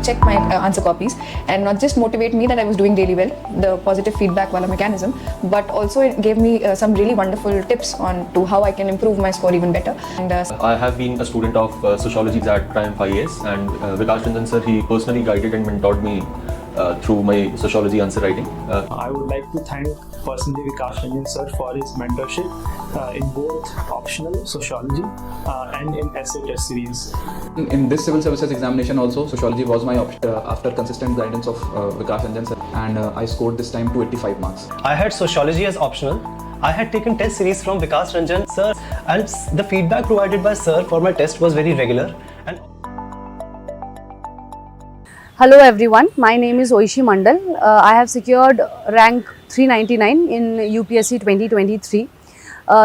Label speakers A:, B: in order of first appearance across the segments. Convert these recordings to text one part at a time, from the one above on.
A: check my answer copies and not just motivate me that I was doing really well, the positive feedback wala mechanism, but also it gave me some really wonderful tips on to how I can improve my score even better. And
B: I have been a student of sociology at Triumph IAS, and Vikas Ranjan sir, he personally guided and mentored me through my sociology answer writing.
C: I would like to thank personally Vikas Ranjan sir for his mentorship in both optional sociology and in essay test series.
D: In this civil services examination also, sociology was my option after consistent guidance of Vikas Ranjan sir, and I scored this time 285 marks.
E: I had sociology as optional. I had taken test series from Vikas Ranjan sir, and the feedback provided by sir for my test was very regular. And
F: hello everyone, my name is Oishi Mandal. I have secured rank 399 in UPSC 2023.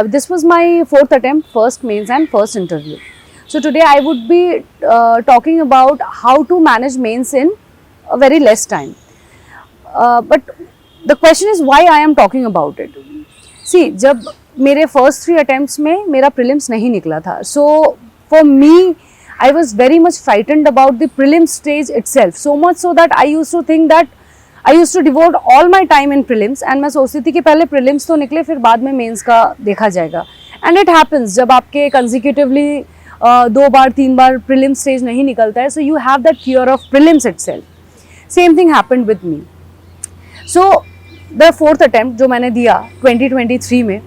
F: This was my fourth attempt, first mains and first interview. So today I would be talking about how to manage mains in a very less time. But the question is why I am talking about it. See, जब मेरे first 3 attempts में मेरा prelims नहीं निकला था. So for me, I was very much frightened about the prelims stage itself. So much so that I used to think that I used to devote all my time in prelims, and मैं सोचती थी कि पहले prelims तो निकले फिर बाद में mains का देखा जाएगा. And it happens जब आपके consecutively 2 बार 3 बार prelims stage नहीं निकलता है, so you have that fear of prelims itself. Same thing happened with me. So the fourth attempt जो मैंने दिया 2023 में,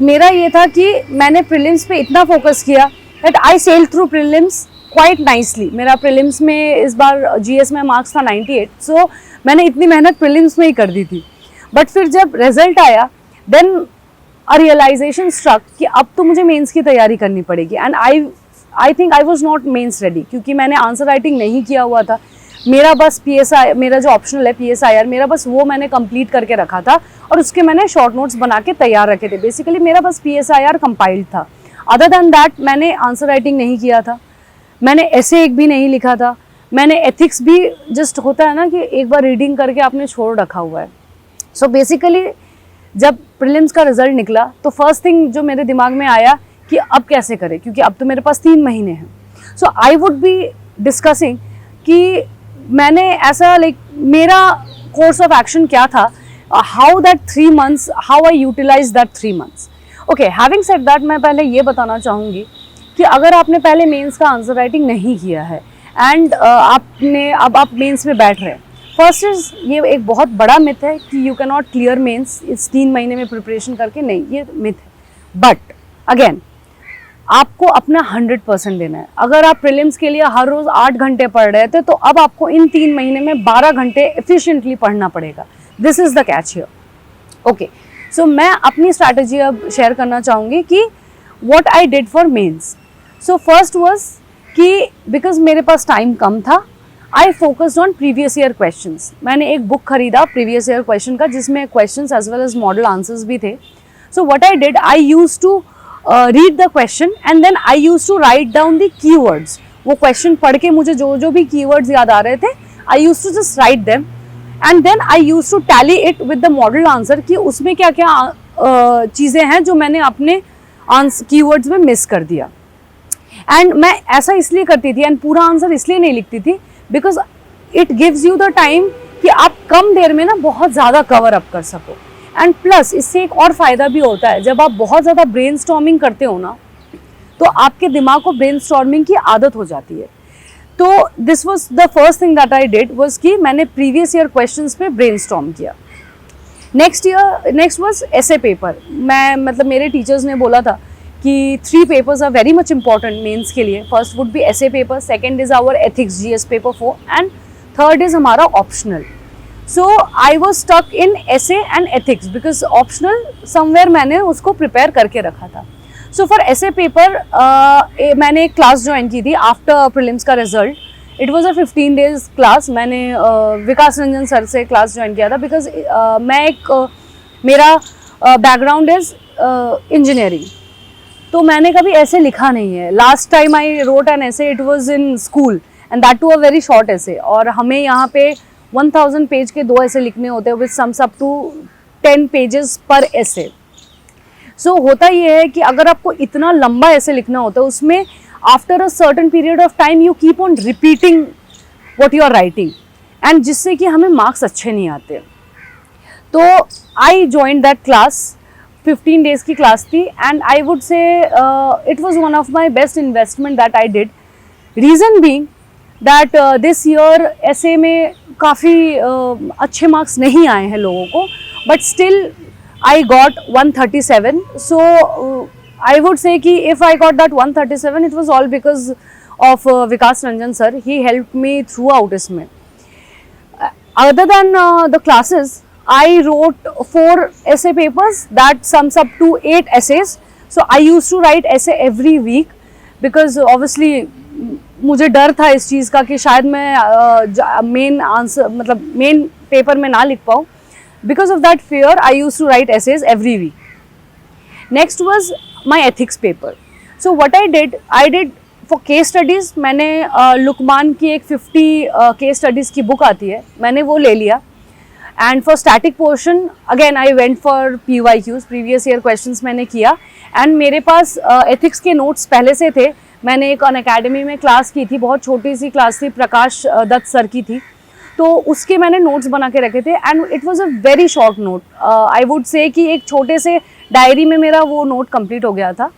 F: मेरा ये था कि मैंने prelims पे इतना focus किया that I sailed through prelims quite nicely. मेरा prelims में इस बार GS में मार्क्स था 98, so मैंने इतनी मेहनत prelims में ही कर दी थी. बट फिर जब रिजल्ट आया, then a realization struck कि अब तो मुझे मेंस की तैयारी करनी पड़ेगी. And I think I was not mains ready, क्योंकि मैंने आंसर राइटिंग नहीं किया हुआ था. मेरा बस PSI, मेरा जो ऑप्शनल है PSIR, मेरा बस वो मैंने कंप्लीट करके रखा था और उसके मैंने शॉर्ट नोट्स बना के तैयार रखे थे. बेसिकली मेरा बस PSIR कंपाइल्ड था. अदर दैन दैट मैंने आंसर राइटिंग नहीं किया था, मैंने ऐसे एक भी नहीं लिखा था, मैंने एथिक्स भी जस्ट होता है ना कि एक बार रीडिंग करके आपने छोड़ रखा हुआ है. सो बेसिकली जब प्रीलिम्स का रिजल्ट निकला तो फर्स्ट थिंग जो मेरे दिमाग में आया कि अब कैसे करें, क्योंकि अब तो मेरे पास 3 महीने हैं. So I would be discussing कि मैंने ऐसा मेरा कोर्स ऑफ एक्शन क्या था, how that 3 months, how I utilise that 3 months. Okay, having said that, मैं पहले ये बताना चाहूँगी कि अगर आपने पहले मेंस का आंसर राइटिंग नहीं किया है एंड अब आप मेंस में बैठ रहे हैं, फर्स्ट इज ये एक बहुत बड़ा मिथ है कि you can not clear mains इस 3 महीने में प्रिपरेशन करके. नहीं, ये मिथ है. बट अगेन आपको अपना 100% देना है. अगर आप प्रीलिम्स के लिए हर रोज़ 8 घंटे पढ़ रहे थे, तो अब आपको इन 3 महीने में 12 घंटे एफिशिएंटली पढ़ना पड़ेगा. This is the catch here. Okay, so मैं अपनी स्ट्रैटेजी अब शेयर करना चाहूँगी कि what I did for mains. So first was कि बिकॉज मेरे पास टाइम कम था, I focused on previous year questions. मैंने एक बुक खरीदा प्रीवियस ईयर क्वेश्चन का, जिसमें questions as well as model answers भी थे. So what I did, I used to read the question and then I used to write down the keywords. वो question पढ़ के मुझे जो जो भी कीवर्ड्स याद आ रहे थे, I used to just write them and then I used to tally it with the model answer कि उसमें क्या क्या चीज़ें हैं जो मैंने अपने कीवर्ड्स में मिस कर दिया. एंड मैं ऐसा इसलिए करती थी एंड पूरा आंसर इसलिए नहीं लिखती थी because it gives you the time कि आप कम देर में ना बहुत ज़्यादा कवर अप कर सको. एंड प्लस इससे एक और फ़ायदा भी होता है, जब आप बहुत ज़्यादा ब्रेनस्टॉर्मिंग करते हो ना, तो आपके दिमाग को ब्रेनस्टॉर्मिंग की आदत हो जाती है. तो this was the first thing that I did was कि मैंने प्रीवियस ईयर क्वेश्चंस पे ब्रेनस्टॉर्म किया. Next was essay paper. मेरे टीचर्स ने बोला था कि 3 papers are very much important mains के लिए. First would be essay paper, second is our ethics GS paper 4 and third is हमारा optional. So I was stuck in essay and ethics because optional somewhere मैंने उसको prepare करके रखा था. So for essay paper मैंने एक class join की थी आफ्टर प्रीलिम्स का result. It was a 15 days class. मैंने विकास रंजन सर से क्लास ज्वाइन किया था बिकॉज मेरा बैकग्राउंड इज इंजीनियरिंग, तो मैंने कभी ऐसे लिखा नहीं है. Last time I wrote an essay, it was in school and that too a very short essay. और हमें यहाँ पे 1000 पेज के 2 ऐसे लिखने होते हैं with sums up to 10 pages पर ऐसे. सो होता ये है कि अगर आपको इतना लंबा ऐसे लिखना होता है, उसमें after a certain period of time you keep on repeating what you are writing, and जिससे कि हमें मार्क्स अच्छे नहीं आते. तो I joined that class, 15 days की क्लास थी, and I would say it was one of my best investment that I did. Reason being that this year ऐसे में काफ़ी अच्छे मार्क्स नहीं आए हैं लोगों को, but still I got 137. So I would say that if I got that 137 it was all because of Vikas Ranjan sir. He help me throughout इसमें. Other than the classes, I wrote 4 essay papers that sums up to 8 essays. So I used to write essay every week because obviously मुझे डर था इस चीज़ का कि शायद मैं main answer मतलब मेन पेपर में ना लिख पाऊँ. Because of that fear, I used to write essays every week. Next was my ethics paper. So what I did for case studies मैंने लुकमान की एक 50 केस स्टडीज़ की बुक आती है, मैंने वो ले लिया. And for static portion again I went for PYQs, previous year questions मैंने किया. एंड मेरे पास एथिक्स के नोट्स पहले से थे. मैंने एक अनअकैडमी में क्लास की थी, बहुत छोटी सी क्लास थी, प्रकाश दत्त सर की थी, तो उसके मैंने नोट्स बना के रखे थे. And it was a very short note. I would say कि एक छोटे से डायरी में मेरा वो नोट कंप्लीट हो गया था.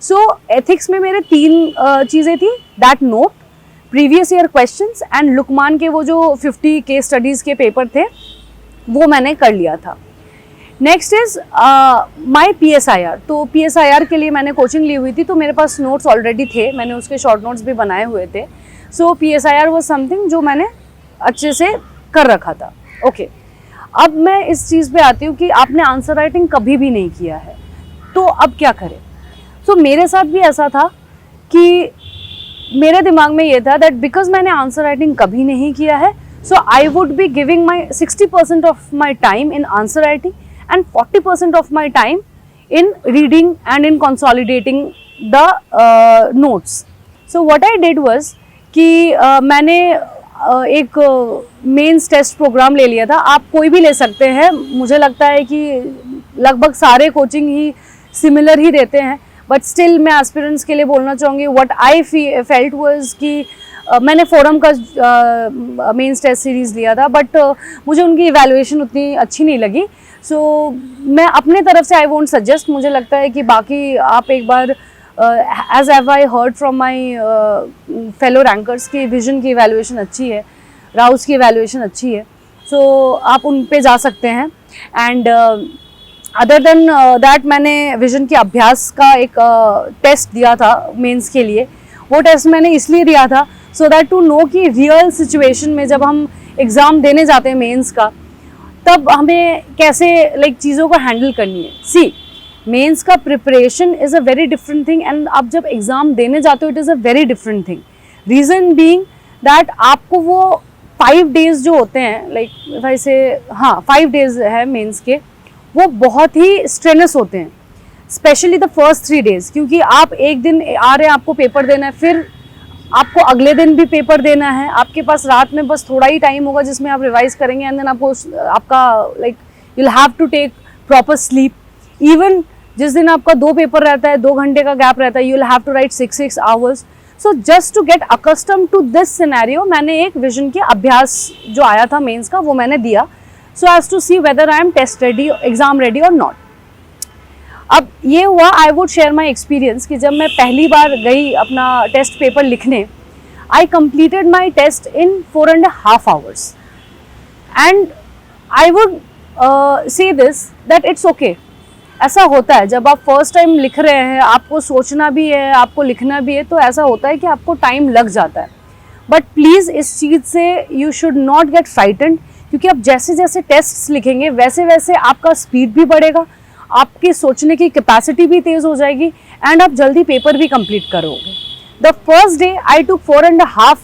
F: सो एथिक्स में मेरे 3 चीज़ें थी, that note, previous year questions and Lukman के वो जो 50 केस स्टडीज़ के पेपर थे वो मैंने कर लिया था. Next is my PSIR. तो PSIR के लिए मैंने कोचिंग ली हुई थी, तो मेरे पास नोट्स ऑलरेडी थे, मैंने उसके शॉर्ट नोट्स भी बनाए हुए थे. सो PSIR वॉज समथिंग जो मैंने अच्छे से कर रखा था. ओके, अब मैं इस चीज़ पे आती हूँ कि आपने आंसर राइटिंग कभी भी नहीं किया है, तो अब क्या करें. तो मेरे साथ भी ऐसा था कि मेरे दिमाग में ये था दैट बिकॉज मैंने आंसर राइटिंग कभी नहीं किया है, so I would be giving my 60% of my time in answer writing and 40% of my time in reading and in consolidating the notes. So what I did was कि मैंने एक mains test programme ले लिया था. आप कोई भी ले सकते हैं, मुझे लगता है कि लगभग सारे कोचिंग ही सिमिलर ही रहते हैं, बट स्टिल मैं एस्पिरेंट्स के लिए बोलना चाहूँगी व्हाट आई फेल्ट वाज कि मैंने फोरम का मेंस टेस्ट सीरीज़ लिया था, बट मुझे उनकी इवैल्यूएशन उतनी अच्छी नहीं लगी. सो मैं अपने तरफ से आई वोंट सजेस्ट. मुझे लगता है कि बाकी आप एक बार एज एव I heard from my fellow rankers की विजन की इवैल्यूएशन अच्छी है, राउस की इवैल्यूएशन अच्छी है, सो आप उन पे जा सकते हैं. एंड अदर देन दैट मैंने विजन के अभ्यास का एक टेस्ट दिया था मेंस के लिए. वो टेस्ट मैंने इसलिए दिया था सो दैट टू नो कि रियल सिचुएशन में जब हम एग्ज़ाम देने जाते हैं मेंस का, तब हमें कैसे चीज़ों को हैंडल करनी है. सी, मेंस का preparation is a very different thing and आप जब एग्ज़ाम देने जाते हो it is a very different thing. Reason being that आपको वो 5 days जो होते हैं वैसे 5 days है मेंस के, वो बहुत ही स्ट्रेनस होते हैं, स्पेशली द फर्स्ट 3 days, क्योंकि आप एक दिन आ रहे हैं, आपको पेपर देना है, फिर आपको अगले दिन भी पेपर देना है, आपके पास रात में बस थोड़ा ही टाइम होगा जिसमें आप रिवाइज करेंगे, एंड देन आपका you will have to take proper sleep. Even जिस दिन आपका 2 पेपर रहता है, 2 घंटे का गैप रहता है, you will have to write 6 hours. So just to get accustomed to this scenario मैंने एक विजन के अभ्यास जो आया था मेंस का वो मैंने दिया, so as to see whether I am test ready, exam ready or not. अब ये हुआ, I would share my experience कि जब मैं पहली बार गई अपना टेस्ट पेपर लिखने, I completed my test in 4.5 hours. And I would say this that it's okay. ऐसा होता है जब आप फर्स्ट टाइम लिख रहे हैं, आपको सोचना भी है, आपको लिखना भी है, तो ऐसा होता है कि आपको टाइम लग जाता है. बट प्लीज़ इस चीज़ से you should not gate frightened, क्योंकि आप जैसे जैसे टेस्ट्स लिखेंगे वैसे वैसे आपका स्पीड भी बढ़ेगा, आपकी सोचने की कैपेसिटी भी तेज़ हो जाएगी एंड आप जल्दी पेपर भी कंप्लीट करोगे. The first day I took 4.5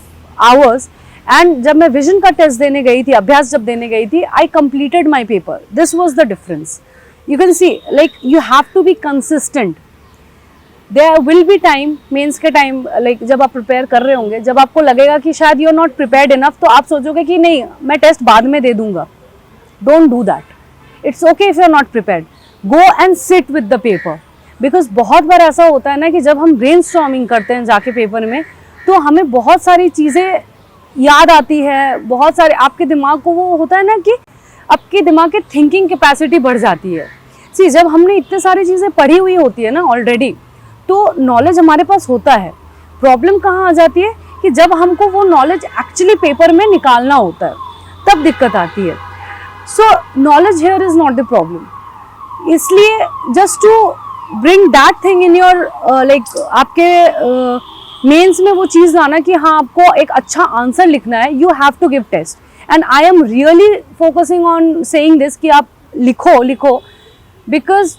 F: hours and जब मैं विजन का टेस्ट देने गई थी, अभ्यास जब देने गई थी, I completed my paper. This was the difference. You can see you have to be consistent. There will be time, mains के टाइम जब आप प्रिपेयर कर रहे होंगे, जब आपको लगेगा कि शायद you are not prepared enough, तो आप सोचोगे कि नहीं मैं टेस्ट बाद में दे दूंगा. Don't do that. It's okay if you are not prepared. Go and sit with the paper, because बहुत बार ऐसा होता है ना कि जब हम ब्रेन स्टॉर्मिंग करते हैं जाके पेपर में, तो हमें बहुत सारी चीज़ें याद आती है, बहुत सारे आपके दिमाग को वो होता है ना कि आपके दिमाग की थिंकिंग कैपेसिटी बढ़ जाती है। सी जब हमने इतने सारी चीज़ें पढ़ी हुई होती है ना ऑलरेडी, तो नॉलेज हमारे पास होता है। प्रॉब्लम कहाँ आ जाती है कि जब हमको वो नॉलेज एक्चुअली पेपर में निकालना होता है, तब दिक्कत आती है। So knowledge here is not the problem. इसलिए just to bring that thing in your like आपके मेंस में वो चीज़ लाना कि हाँ आपको एक अच्छा आंसर लिखना है, you have to give test. And I am really focusing on saying this कि आप लिखो, बिकॉज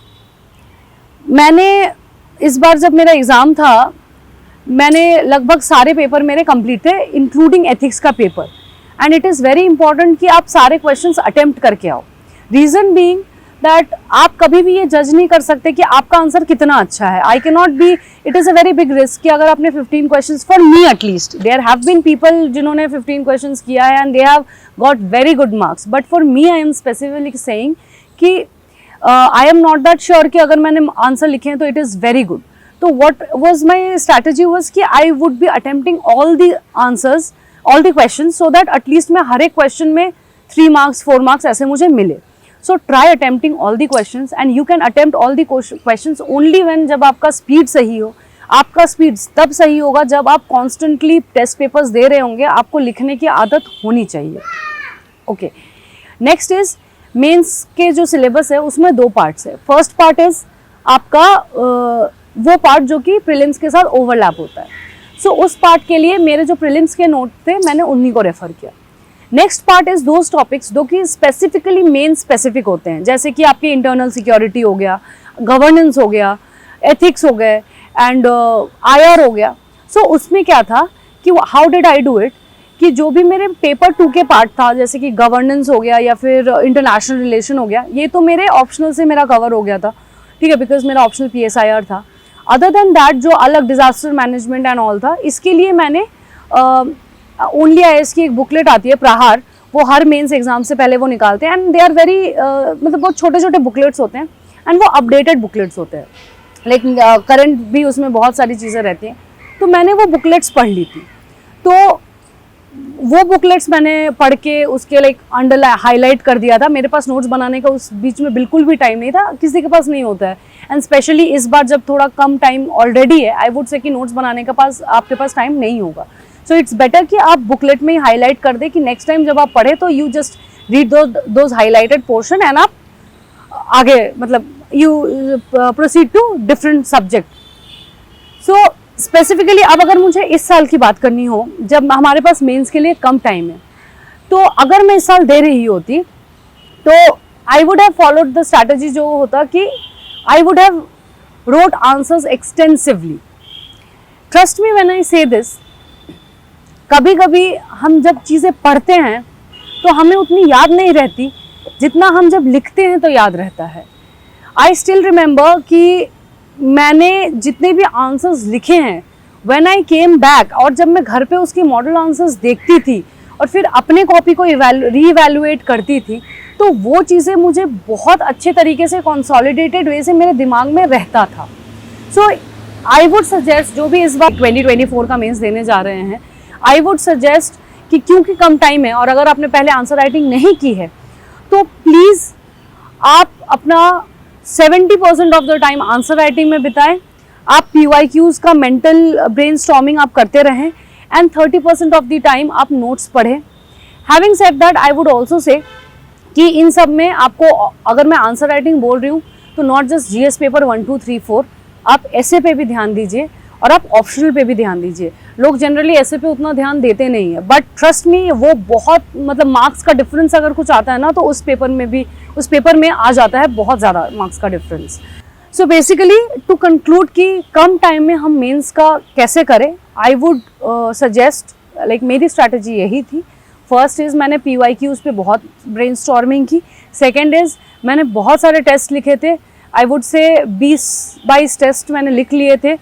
F: मैंने इस बार जब मेरा एग्ज़ाम था, मैंने लगभग सारे पेपर मेरे कंप्लीट थे, इंक्लूडिंग एथिक्स का paper. And it is very important कि आप सारे क्वेश्चंस अटेम्प्ट करके आओ। रीज़न बीइंग दैट आप कभी भी ये जज नहीं कर सकते कि आपका आंसर कितना अच्छा है। I can not be, it is a very big risk कि अगर आपने 15 questions, for me at least, there have been people जिन्होंने 15 क्वेश्चंस किया है and they have got very good marks, but for me I am specifically saying कि I am not that sure कि अगर मैंने आंसर लिखे हैं तो इट इज़ वेरी गुड। तो what was my strategy was कि आई would B attempting all the answers, all the questions, so that at least मैं हर एक क्वेश्चन में 3 मार्क्स 4 मार्क्स ऐसे मुझे मिले। So try attempting all the questions, and you can attempt all the questions only when, जब आपका speed सही हो। आपका स्पीड तब सही होगा जब आप कॉन्स्टेंटली टेस्ट पेपर्स दे रहे होंगे, आपको लिखने की आदत होनी चाहिए। ओके, नेक्स्ट इज मेंस के जो सिलेबस है उसमें 2 पार्ट्स है। फर्स्ट पार्ट इज आपका वो पार्ट जो कि प्रीलिम्स के साथ ओवरलैप होता है। सो उस पार्ट के लिए मेरे जो प्रीलिम्स के नोट थे मैंने उन्हीं को रेफर किया। Next part is those topics जो कि स्पेसिफिकली मेन स्पेसिफिक होते हैं, जैसे कि आपकी इंटरनल सिक्योरिटी हो गया, गवर्नेंस हो गया, एथिक्स हो गए एंड IR हो गया। सो उसमें क्या था कि how did I do it, कि जो भी मेरे पेपर 2 के पार्ट था, जैसे कि गवर्नेंस हो गया या फिर इंटरनेशनल रिलेशन हो गया, ये तो मेरे ऑप्शनल से मेरा कवर हो गया था, ठीक है, बिकॉज मेरा ऑप्शनल PSIR था। अदर देन दैट जो अलग डिजास्टर मैनेजमेंट एंड ऑल था, इसके लिए मैंने ओनली IAS की एक बुकलेट आती है प्रहार, वो हर मेंस एग्जाम से पहले वो निकालते हैं एंड दे आर वेरी मतलब बहुत छोटे छोटे बुकलेट्स होते हैं एंड वो अपडेटेड बुकलेट्स होते हैं, लेकिन करंट भी उसमें बहुत सारी चीज़ें रहती हैं। तो मैंने वो बुकलेट्स पढ़ ली थी, तो वो बुकलेट्स मैंने पढ़ के उसके लाइक अंडरलाइन हाईलाइट कर दिया था। मेरे पास नोट्स बनाने का उस बीच में बिल्कुल भी टाइम नहीं था, किसी के पास नहीं होता है, एंड स्पेशली इस बार जब थोड़ा कम टाइम ऑलरेडी है, आई वुड से कि नोट्स बनाने का आपके पास टाइम नहीं होगा। सो इट्स बेटर कि आप बुकलेट में ही हाईलाइट कर दे कि नेक्स्ट टाइम जब आप पढ़े तो you just read those highlighted portion and आप आगे मतलब you proceed to different subject. So specifically अब अगर मुझे इस साल की बात करनी हो, जब हमारे पास मेंस के लिए कम टाइम है, तो अगर मैं इस साल दे रही होती तो I would have followed the strategy जो होता कि I would have road answers extensively. Trust me when I से दिस, कभी कभी हम जब चीज़ें पढ़ते हैं तो हमें उतनी याद नहीं रहती जितना हम जब लिखते हैं तो याद रहता है। आई स्टिल रिमेंबर कि मैंने जितने भी आंसर्स लिखे हैं, व्हेन आई केम बैक, और जब मैं घर पे उसके मॉडल आंसर्स देखती थी और फिर अपने कॉपी को रीइवैल्यूएट करती थी, तो वो चीज़ें मुझे बहुत अच्छे तरीके से कंसोलिडेटेड वे से मेरे दिमाग में रहता था। सो आई वुड सजेस्ट, जो भी इस बार 2024 का मेंस देने जा रहे हैं, आई वुड सजेस्ट कि क्योंकि कम टाइम है और अगर आपने पहले आंसर राइटिंग नहीं की है तो प्लीज़ आप अपना 70% of the time answer writing में बिताएं। आप PYQs का मेंटल ब्रेनस्टॉर्मिंग आप करते रहें एंड 30% ऑफ द टाइम आप नोट्स पढ़ें। Having said that, I would also say कि इन सब में आपको, अगर मैं आंसर राइटिंग बोल रही हूँ तो नॉट जस्ट GS पेपर 1, 2, 3, 4, आप ऐसे पे भी ध्यान दीजिए और आप ऑप्शनल पे भी ध्यान दीजिए। लोग जनरली ऐसे पे उतना ध्यान देते नहीं है, बट ट्रस्ट मी वो बहुत मतलब मार्क्स का डिफरेंस अगर कुछ आता है ना तो उस पेपर में आ जाता है बहुत ज़्यादा मार्क्स का difference. So basically to conclude कि कम टाइम में हम मेंस का कैसे करें, आई वुड सजेस्ट, लाइक मेरी स्ट्रैटेजी यही थी। फर्स्ट इज़ मैंने PYQs पे बहुत ब्रेनस्टॉर्मिंग की। सेकेंड इज़ मैंने बहुत सारे टेस्ट लिखे थे, आई वुड से 20-22 टेस्ट मैंने लिख लिए थे,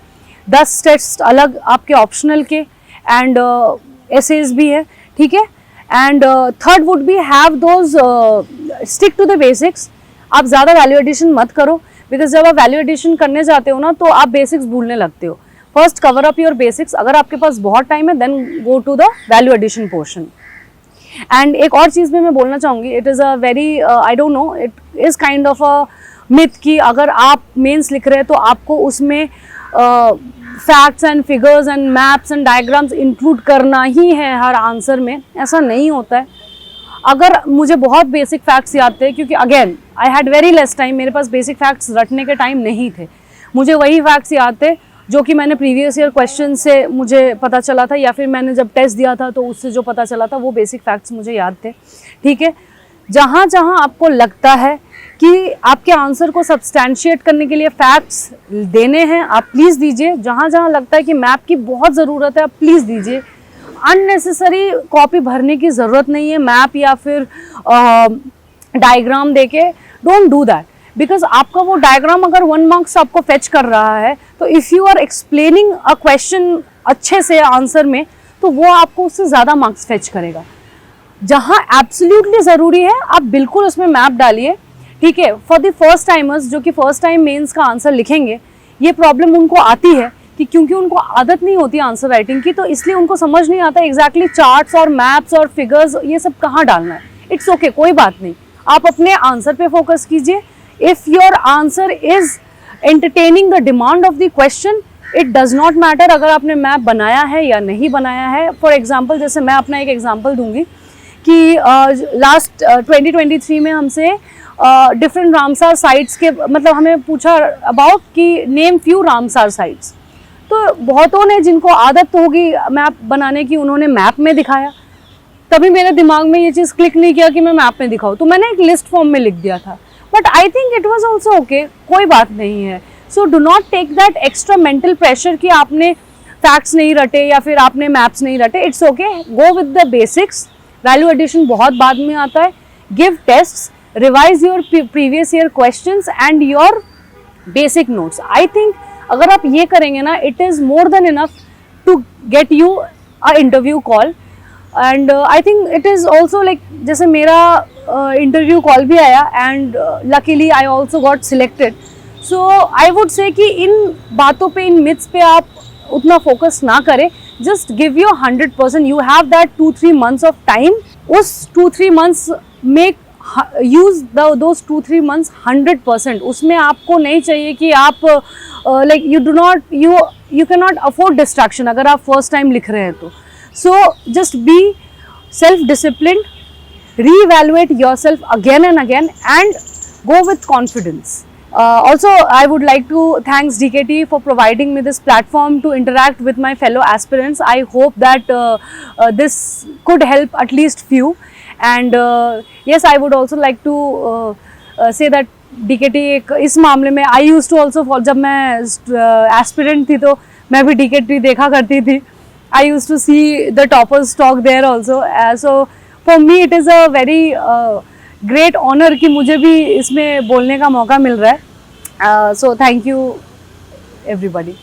F: 10 टेस्ट अलग आपके ऑप्शनल के एंड essays भी है, ठीक है। And third would be have those stick to the basics. आप ज़्यादा वैल्यू एडिशन मत करो, बिकॉज जब आप वैल्यू एडिशन करने जाते हो ना तो आप बेसिक्स भूलने लगते हो. First cover up your basics. अगर आपके पास बहुत टाइम है then go to the value addition portion. And एक और चीज़ भी मैं बोलना चाहूँगी, it is a very I don't know, it is kind of a myth कि अगर आप मेंस लिख रहे हैं तो आपको उसमें facts and figures and maps and diagrams include करना ही है हर आंसर में. ऐसा नहीं होता है. अगर मुझे बहुत बेसिक फैक्ट्स याद थे, क्योंकि again I had very less time, मेरे पास बेसिक फैक्ट्स रटने के टाइम नहीं थे. मुझे वही फैक्ट्स याद थे जो कि मैंने प्रीवियस ईयर क्वेश्चन से मुझे पता चला था, या फिर मैंने जब टेस्ट दिया था तो उससे जो पता चला था वो बेसिक फैक्ट्स मुझे याद थे. ठीक है. जहाँ जहाँ आपको लगता है कि आपके आंसर को सब्सटैंशिएट करने के लिए फैक्ट्स देने हैं, आप प्लीज़ दीजिए. जहाँ जहाँ लगता है कि मैप की बहुत ज़रूरत है, आप प्लीज़ दीजिए. अननेसेसरी कॉपी भरने की ज़रूरत नहीं है मैप या फिर डायग्राम देके. डोंट डू दैट, बिकॉज आपका वो डायग्राम अगर 1 मार्क्स आपको फेच कर रहा है तो if you are explaining a question अच्छे से आंसर में तो वो आपको उससे ज़्यादा मार्क्स फेच करेगा. जहाँ एब्सोल्युटली ज़रूरी है आप बिल्कुल उसमें मैप डालिए. ठीक है. फॉर द फर्स्ट टाइमर्स जो कि फर्स्ट टाइम मेंस का आंसर लिखेंगे, ये प्रॉब्लम उनको आती है कि क्योंकि उनको आदत नहीं होती आंसर राइटिंग की, तो इसलिए उनको समझ नहीं आता एग्जैक्टली चार्ट्स और मैप्स और फिगर्स ये सब कहाँ डालना है. इट्स ओके, कोई बात नहीं. आप अपने आंसर पे फोकस कीजिए. If your answer is entertaining the demand of the question, it does not matter अगर आपने मैप बनाया है या नहीं बनाया है. फॉर एग्जाम्पल, जैसे मैं अपना एक एग्जाम्पल दूंगी कि लास्ट 2023 में हमसे डिफरेंट रामसार साइट्स के, मतलब हमें पूछा अबाउट कि नेम फ्यू रामसार साइट्स. तो बहुतों ने जिनको आदत होगी मैप बनाने की, उन्होंने मैप में दिखाया. तभी मेरे दिमाग में ये चीज़ क्लिक नहीं किया कि मैं मैप में दिखाऊँ, तो मैंने एक लिस्ट फॉर्म में लिख दिया था. But I think it was also okay, कोई बात नहीं है. So do not take that extra mental pressure कि आपने फैक्ट्स नहीं रटे या फिर आपने मैप्स नहीं रटे. It's okay, go with the basics. Value addition बहुत बाद में आता है. Give tests, revise your previous year questions and your basic notes. I think अगर आप ये करेंगे ना, it is more than enough to get you a interview call. And I think it is also like, जैसे मेरा interview call भी आया and luckily I also got selected. So I would say कि इन बातों पे, इन मिथ्स पे आप उतना फोकस ना करें. Just give your 100%. You have that 2-3 months of time. उस 2-3 months में यूज दोज 2-3 months 100%. उसमें आपको नहीं चाहिए कि आप like you can not afford distraction अगर आप फर्स्ट टाइम लिख रहे हैं तो. So just be self disciplined, re-evaluate yourself again and again and go with confidence. Also, I would like to thanks DKT for providing me this platform to interact with my fellow aspirants. I hope that this could help at least few. And yes, I would also like to say that DKT इस मामले में I used to also follow. जब मैं aspirant थी तो मैं भी DKT देखा करती थी. I used to see the toppers talk there also. So for me it is a very great honour कि मुझे भी इसमें बोलने का मौका मिल रहा है. So thank you everybody.